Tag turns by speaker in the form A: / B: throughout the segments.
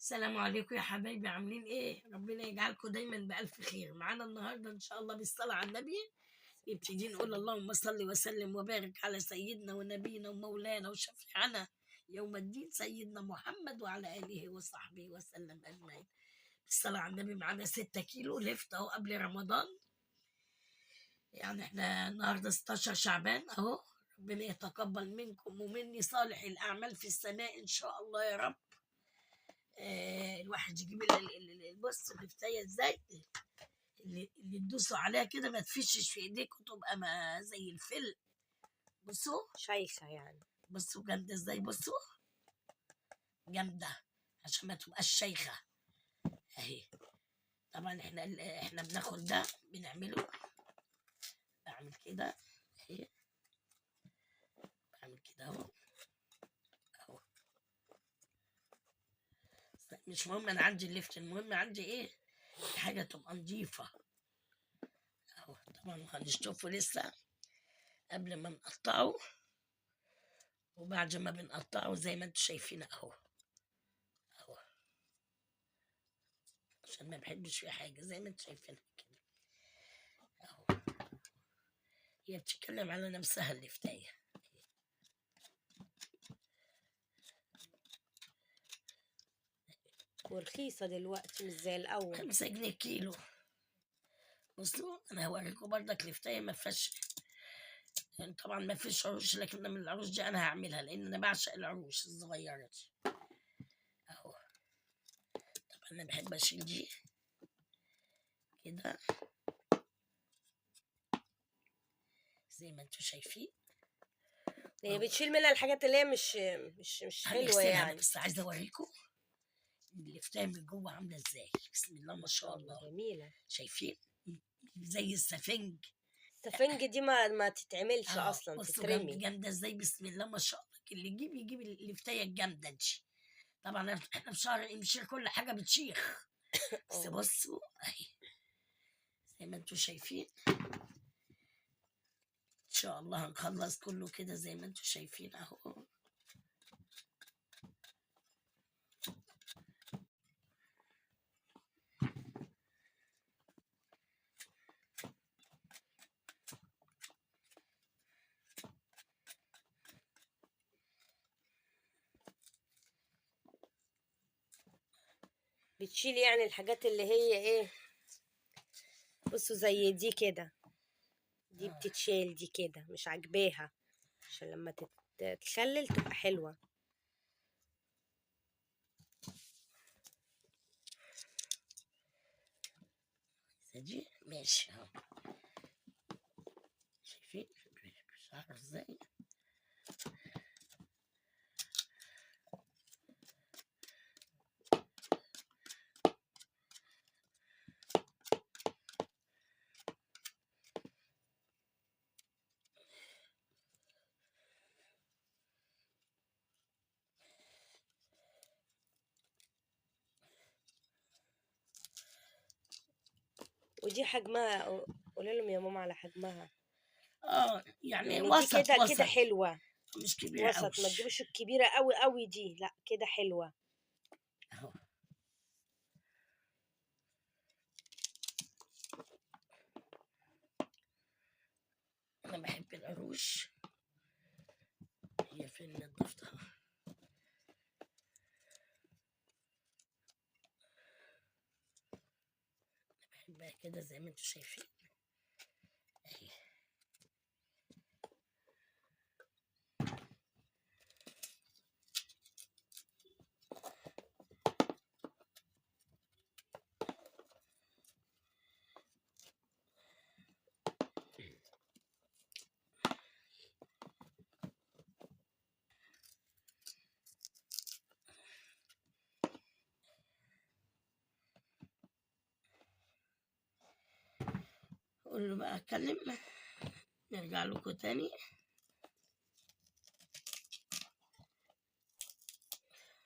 A: السلام عليكم يا حبايبي، عاملين ايه؟ ربنا يجعلكم دايما بألف خير. معانا النهارده ان شاء الله بالصلاة على النبي نبتدي نقول اللهم صل وسلم وبارك على سيدنا ونبينا ومولانا وشفيعنا يوم الدين سيدنا محمد وعلى آله وصحبه وسلم أجمعين. الصلاة على النبي. معانا 6 كيلو لفت اهو قبل رمضان، يعني احنا النهارده 16 شعبان اهو. ربنا يتقبل منكم ومني صالح الأعمال في السماء إن شاء الله يا رب. الواحد يجيب البص الفتاية ازاي، اللي تدوسوا عليها كده ما تفشش في ايديكم، تبقى ما زي الفل. بصوا
B: شايفة يعني.
A: بصوا جامدة ازاي، بصوا جامدة عشان ما تبقاش شيخة اهي. طبعا احنا بناخد ده بنعمله، بعمل كده اهي، بعمل كده اهو اهو. مش مهم انا عندي الليفت، المهم عندي ايه، حاجة تبقى نضيفة اهو. طبعا هنشطفه لسه قبل ما نقطعه، وبعد ما بنقطعه زي ما انتوا شايفين اهو اهو، عشان ما بحبش فيه حاجة زي ما انتوا شايفينها كده اهو. هي بتتكلم على نفسها الفتاية.
B: ورخيصة دلوقتي مش زي الأول.
A: 5 جنيه كيلو. بصوا انا هوريكم برضك الفتاية ما فيهاش، يعني طبعا ما فيش عروش، لكن من العروش دي انا هعملها لان انا بعشق العروش الصغيرة دي اهو. طبعا انا بحب اشيل دي كده زي ما انتوا شايفين.
B: هي بتشيل منها الحاجات اللي هي مش حلوة
A: هنغسلها، انا
B: يعني.
A: بس عايزة اوريكم الفتاية من جوه عاملة ازاي. بسم الله ما
B: ما
A: شاء
B: شاء الله
A: الله.
B: جميلة.
A: شايفين زي السفنج.
B: السفنج دي ما تتعملش
A: اه
B: أصلا،
A: بصوا
B: تترمي.
A: جامده ازاي، بسم الله ما شاء الله. اللي يجيب الفتايه الجامده دي. طبعا احنا في شهر امشير كل حاجه بتشيخ، بس
B: اه.
A: بصوا اهي زي ما انتوا شايفين. ان شاء الله هنخلص كله كده زي ما انتوا شايفين اهو.
B: بتشيل يعني الحاجات اللي هي ايه. بصوا زي دي كده، دي بتتشيل، دي كده مش عاجباها عشان لما تتخلل تبقى حلوة.
A: دي ماشي اهو. شايفين شعر ازاي.
B: ودي حجمها، قولي لهم يا ماما على حجمها.
A: يعني
B: يعني دي
A: وسط
B: كده كده
A: وسط،
B: حلوة.
A: مش كبيره قوي
B: وسط، ما تجيبش الكبيرة قوي قوي دي، لا كده حلوة.
A: اهو. انا بحب العروش. هي فين نضفتها. بحبها كده زي ما انتوا شايفين اهي. قول له بقى اتكلم، نرجع لكم تاني.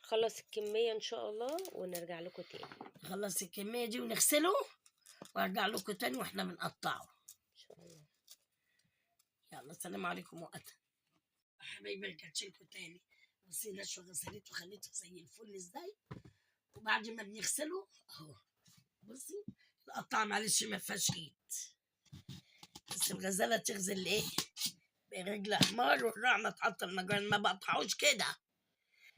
B: خلص الكمية ان شاء الله ونرجع لكم تاني
A: نخلص الكمية دي ونغسله وارجع لكم تاني واحنا بنقطعه
B: ان شاء الله.
A: يلا السلام عليكم وقتا حبايبي. رجعت لكم تاني. بصي نشوى غسلته وخليته زي الفل ازاي. وبعد ما بنغسله اهو بصي القطعة معلش ما فيهاش ايد، بس الغزالة تغزل ايه برجل حمار والرعمة تحط المجرد، ما بقطعوش كده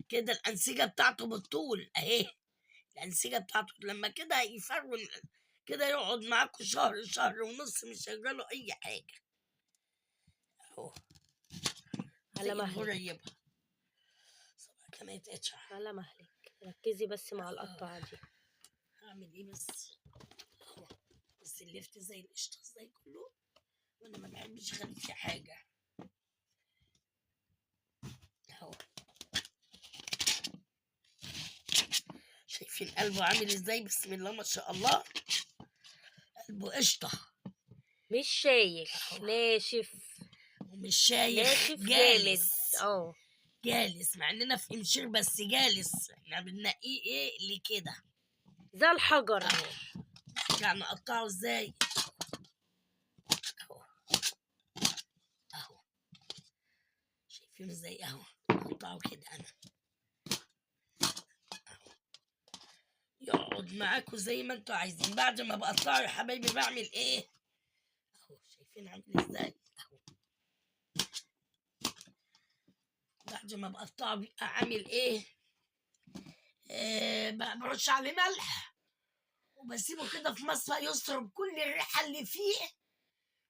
A: كده، الأنسجة بتاعته بالطول اهي، الأنسجة بتاعته لما كده يفرون كده يقعد معاكوا شهر شهر ونص مش هيجراله أي حاجة اهو
B: على
A: زي
B: مهلك
A: القريبة صباح كما يتقطع.
B: على مهلك، ركزي بس مع القطعة دي.
A: هعمل ايه بس اهو، بس اللفت زي القشطة زي كله، وانا ما بحبش اخلي فيه حاجة اهو. شايفين قلبه عامل ازاي؟ بسم الله ما شاء الله، قلبه قشطة
B: مش شايخ،
A: اهو،
B: ناشف
A: ومش شايخ،
B: ناشف جامد.
A: جالس
B: اه
A: جالس، مع اننا في امشير بس جالس، احنا بننقيه ايه لكده
B: زي الحجر.
A: اهو. نرجع نقطعه ازاي اهو اهو، شايفين ازاي اهو، نقطعه كده انا اهو، يقعد معاكوا زي ما انتوا عايزين. بعد ما بقطعه يا حبايبي بعمل ايه اهو، شايفين عامل ازاي اهو، بعد ما بقطعه بيبقى عامل ايه برش عليه ملح وبسيبه كده في مصفى يشرب كل الريحه اللي فيه،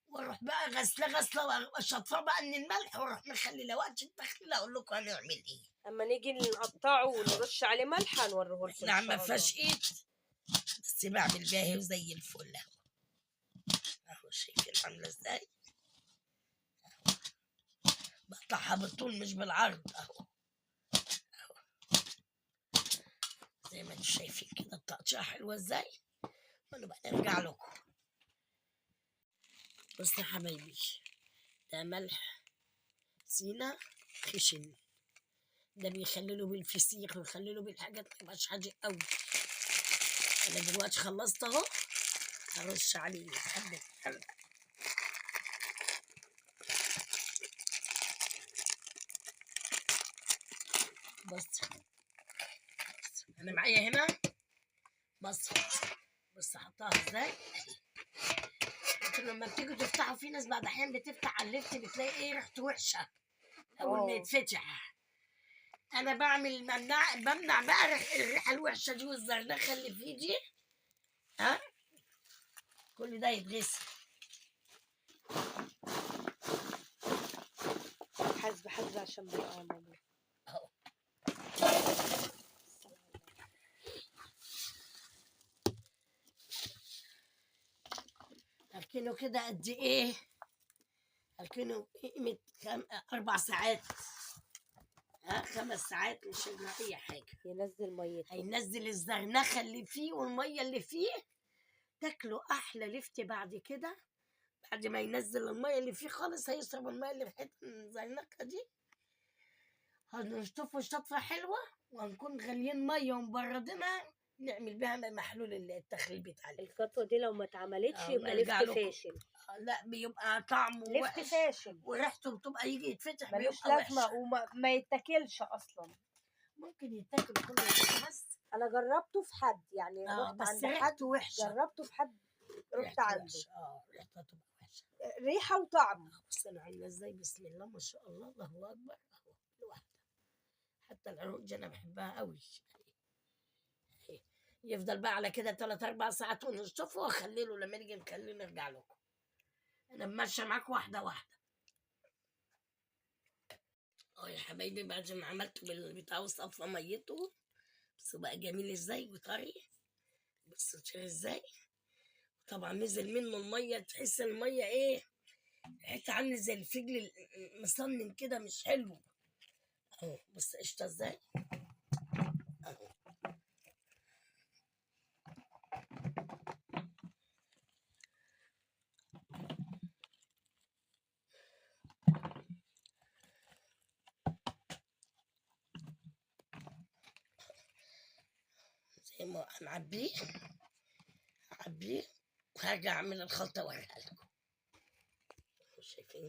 A: واروح بقى غسله وشطفاه بقى من الملح، واروح مخلي لو وقت التخليل اقول لكم هنعمل ايه.
B: اما نيجي نقطعه ونرش عليه ملح هنوريه لكم ان
A: نعم ما
B: شاء الله.
A: فيهاش ايد بس بعمل بيها وزي الفل اهو اهو، شايفين عامله ازاي اهو، بقطعها بالطول مش بالعرض اهو اهو، زي ما انتم شايفين كده التقطيعه حلوه ازاي، وانا بقى نرجع لكم. بص يا حبايبي، ده ملح سينا خشن، ده بيخلله بالفسيخ ويخلله بالحاجات ما يبقاش حاجه قوي. انا دلوقتي خلصت اهو، هرش عليه حبه ملح بص، انا معايا هنا مصفى، بص حطها ازاي. انتوا لما بتيجوا تفتحوا، في ناس بعد احيان بتفتح على اللفت بتلاقي ايه ريحته وحشه اول ما يتفتح. انا بعمل بمنع بقى الريحه الوحشه دي والزرنخه اللي فيه دي، ها كل ده يتغسل.
B: حاسبة حاسبة عشان بيقع ماما
A: اهو هركنه كده قد ايه، هركنه قيمة 4 ساعات، ها 5 ساعات مش هيجرى اي حاجة.
B: ينزل ميته.
A: هينزل الزرنخة اللي فيه والمية اللي فيه، تاكله احلى لفت بعد كده. بعد ما ينزل المية اللي فيه خالص هيشرب المية اللي في حتة الزرنخة دي، هنشطفه شطفة حلوة، وهنكون غاليين مية ومبردينها نعمل بيها محلول التخليل بتاع اللفت.
B: الخطوة دي لو ما اتعملتش يبقى
A: ونرجع
B: لفت
A: لكم.
B: فاشل.
A: لا بيبقى طعمه
B: لفت
A: وحش
B: فاشل
A: وريحته بتبقى يجي يتفتح
B: ملوش
A: بيبقى
B: لازمة
A: وحش.
B: وما يتاكلش أصلا.
A: ممكن يتاكل كله بس
B: أنا جربته في حد، يعني رحت
A: بس
B: عند حد
A: ريحته وحشه،
B: جربته في حد، رحت
A: ريحته
B: عنده
A: وحشه ريحته تبقى وحشه.
B: ريحة وطعم.
A: بص انا عامله ازاي، بسم الله ما شاء الله، الله اكبر اهو لوحده. حتى العروق دي انا بحبها قوي، يفضل بقى على كده 3 4 ساعات ونشطفه واخليه لما نيجي نخليه نرجع لكم. انا ماشيه معاك واحده واحده يا حبايبي. بعد ما عملت بالبتاع وصفى ميته، بس بقى جميل ازاي وطري، بص شايف ازاي. طبعا نزل منه الميه، تحس الميه ايه ريحتها عامله زي الفجل مصنن كده مش حلو اهو. بص قشطه ازاي اهو، زي ما هنعبيه وهرجع اعمل الخلطه واوريها لكم.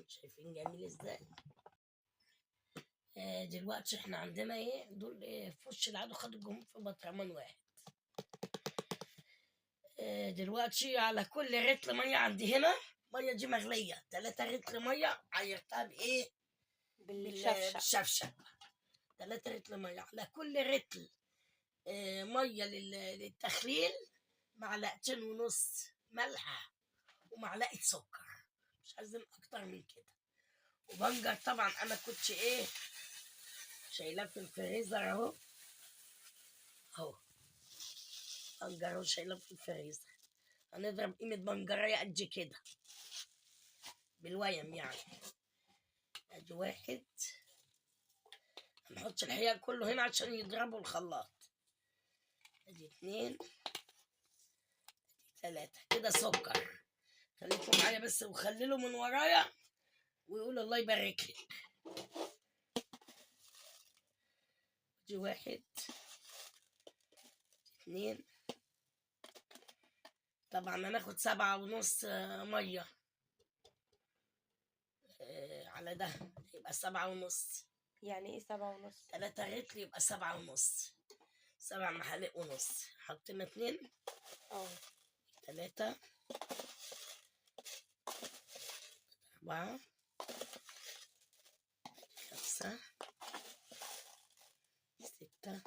A: شايفين جميل ازاي. دلوقتي احنا عندنا ايه دول، في وش العدو خدوا الجمهور في برطمان واحد. دلوقتي على كل رتل ميه عندي هنا، ميه دي مغليه 3 رتل ميه عيرتها بايه؟
B: بالشفشق.
A: بالشفشق. 3 رتل ميه على كل رتل ميه للتخليل، 2.5 معلقة ملح ومعلقه سكر، مش عايزين اكتر من كده. وبنجر طبعا انا كنت ايه شايلاه في الفريزر اهو، بنجر اهو شايلاه في الفريزر. هنضرب قيمة بنجرية قد كده بالويم يعني. ادي 1، هنحط الحقيقة كله هنا عشان يضربوا الخلاط. ادي 2، 3 كده سكر. خليكم معايا بس وخللوا من ورايا ويقول الله يبارك لك. ادي 1، 2، طبعا هناخد 7.5 مية على ده، يبقى 7.5.
B: يعني ايه 7.5؟
A: 3 رتل يبقى 7.5، 7 معالق ونص. حطينا 2، 3، 4، 5، 6،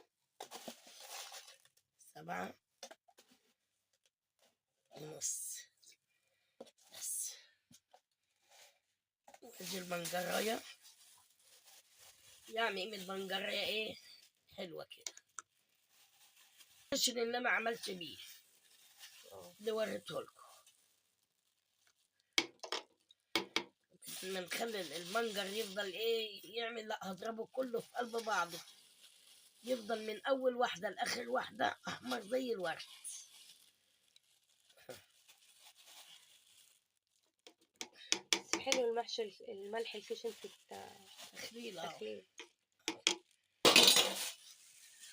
A: 7 ونص بس. وادي البنجراية، يعني من البنجراية ايه حلوة كده. اللي انا عملت بيه اللي وريته لكم، لما نخلي البنجر يفضل ايه يعمل، لا هضربه كله في قلب بعضه، يفضل من اول واحدة لاخر واحدة احمر زي الورد.
B: حلو الملح الخشن في
A: تخليل
B: التخليل.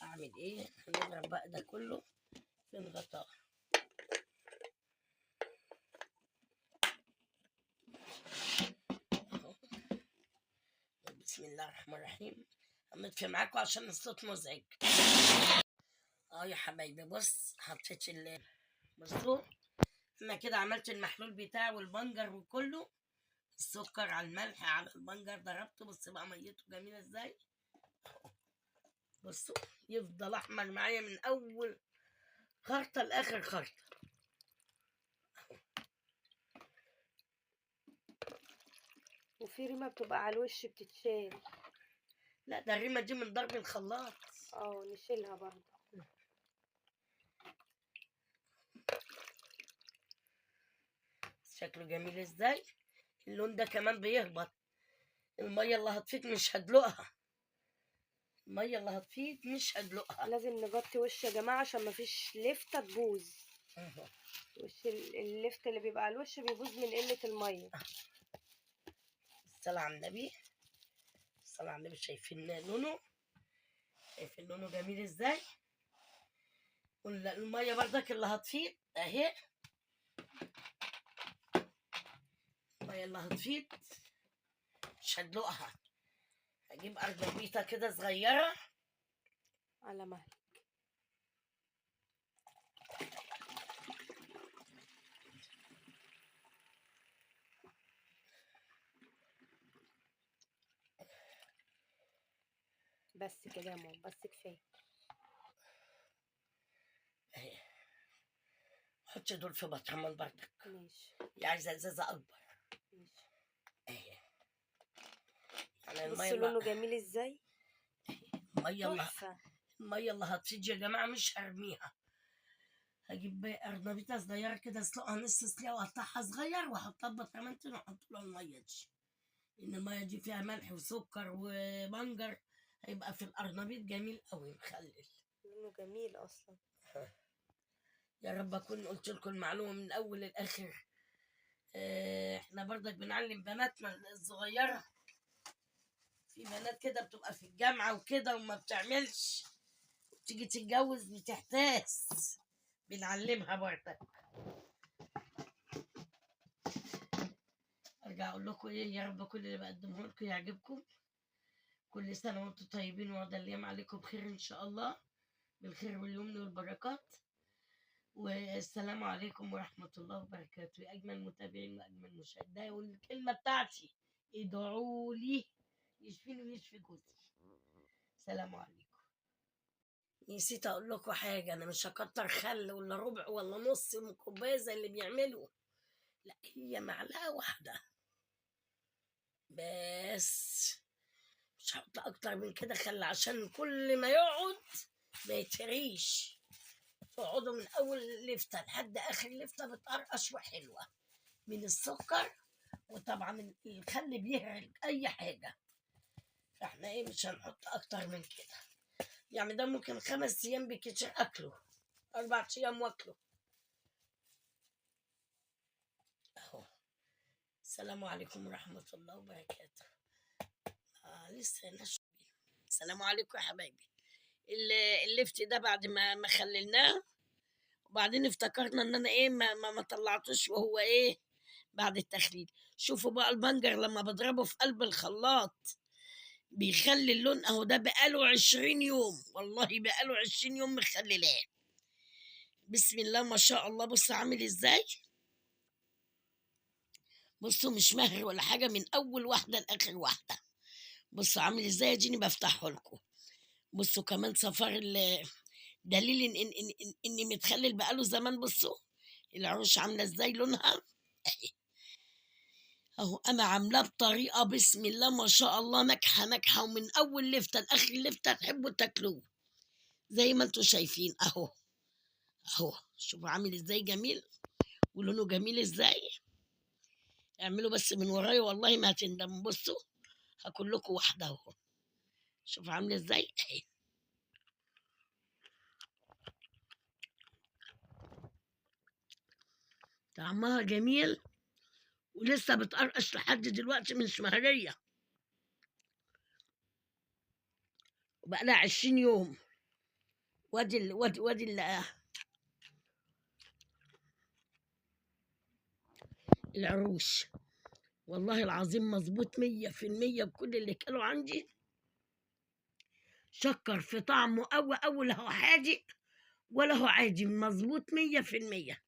A: اعمل ايه؟ هنضرب بقى ده كله في الغطاء. بسم الله الرحمن الرحيم. هنطفي معاكم عشان الصوت مزعج. يا حبايبي بص، حطيت بصوا انا كده عملت المحلول بتاعي والبنجر وكله، السكر على الملح على البنجر ضربته. بص بقى ميته جميله ازاي، بصوا يفضل احمر معايا من اول خرطه لاخر خرطه.
B: وفي ريمة بتبقى على الوش بتتشال.
A: لا ده الريمه دي من ضرب الخلاط.
B: نشيلها برضه.
A: شكله جميل ازاي، اللون ده كمان بيهبط. الميه اللي هتفيد مش هدلقها، الميه اللي هتفيد مش هدلقها.
B: لازم نغطي وش يا جماعة عشان مفيش لفتة تبوظ. وش اللفت اللي بيبقى على الوش بيبوظ من قلة المية.
A: الصلاة على النبي، الصلاة على النبي. شايفين لونه، شايفين لونه جميل ازاي. والمية بردك اللي هتفيض اهي، المية اللي هتفيض مش هدلقها. هجيب أرضبيطة كده صغيرة
B: على مهل. بس كده يا ماما، بس كفايه
A: اهي. حطي دول في بطرمان بردك.
B: ماشي.
A: دي عايزة ازازة أكبر.
B: ماشي.
A: اهي. يعني
B: بص لونه جميل ازاي.
A: تحفة. المية اللي هتفيض يا جماعة مش هرميها. هجيب أرضبيطة صغيرة كده اسلقها نص سلقة واقطعها صغير واحطها في بطرمانتين واحط له المية دي، لأن المية دي فيها ملح وسكر وبنجر، هيبقى في القرنبيط جميل قوي مخلل.
B: لونه جميل أصلا.
A: يا رب أكون قلت لكم المعلومة من الأول للآخر. احنا برضك بنعلم بناتنا الصغيرة، في بنات كده بتبقى في الجامعة وكده وما بتعملش، تيجي تتجوز بتحتاس، بنعلمها برضك. ارجع اقول لكم ايه، يا رب كل اللي بقدمه لكم يعجبكم. كل سنه وانتم طيبين وعد الايام عليكم بخير ان شاء الله، بالخير واليمن والبركات. والسلام عليكم ورحمة الله وبركاته يا أجمل متابعين وأجمل مشاهدين. والكلمة بتاعتي ادعوا لي يشفيني ويشفي جوزي. سلام عليكم. نسيت أقول لكم حاجة، أنا مش هكتر خل ولا ربع ولا نص من كوباية زي اللي بيعملوا، لا هي معلقة واحدة بس، مش هحط أكتر من كده خل عشان كل ما يقعد ما يتريش. تقعدوا من أول لفتة لحد آخر لفتة بتقرقش وحلوة من السكر، وطبعا الخل بيهرج أي حاجة، فاحنا ايه مش هنحط أكتر من كده. يعني ده ممكن 5 أيام بكتير أكله، 4 أيام واكله أهو. السلام عليكم ورحمة الله وبركاته. لسه نشوي. السلام عليكم يا حبايبي. اللفت ده بعد ما خللناه، وبعدين افتكرنا ان انا ايه ما طلعتوش وهو ايه بعد التخليل. شوفوا بقى البنجر لما بضربه في قلب الخلاط بيخلي اللون اهو، ده بقاله 20 يوم، والله بقاله 20 يوم مخللاه. بسم الله ما شاء الله. بصوا عامل ازاي، بصوا مش مهري ولا حاجة من اول واحدة لاخر واحدة. بصوا عامل ازاي، اديني بفتحه لكم. بصوا كمان صفار دليل إني متخلل بقاله زمان. بصوا العروش عاملة ازاي لونها اهو، انا عاملاه بطريقة بسم الله ما شاء الله ناجحة ناجحة، ومن اول لفتة لاخر لفتة تحبوا تاكلوه زي ما انتوا شايفين اهو. اهو شوفوا عامل ازاي جميل ولونه جميل ازاي. اعملوا بس من ورايا والله ما هتندموا. بصوا هاكل لكم واحدة اهو، شوفوا عاملة ازاي اهي. طعمها جميل ولسه بتقرقش لحد دلوقتي مش مهرية، وبقى لها 20 يوم. وادي العروش والله العظيم مظبوط 100% بكل اللي كانوا عندي. شكر في طعمه أو لا هو حادق ولا هو عادي، مظبوط 100%.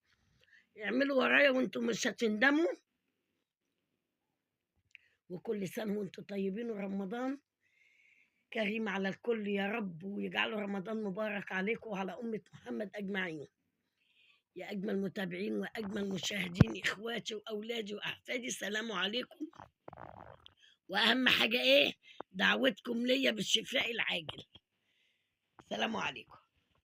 A: اعملوا ورايا وانتم مش هتندموا. وكل سنة وانتم طيبين، ورمضان كريم على الكل يا رب، ويجعله رمضان مبارك عليكم وعلى أمة محمد أجمعين. يا أجمل متابعين وأجمل مشاهدين، إخواتي وأولادي وأحفادي، سلام عليكم. وأهم حاجة إيه؟ دعوتكم ليا بالشفاء العاجل. سلام عليكم.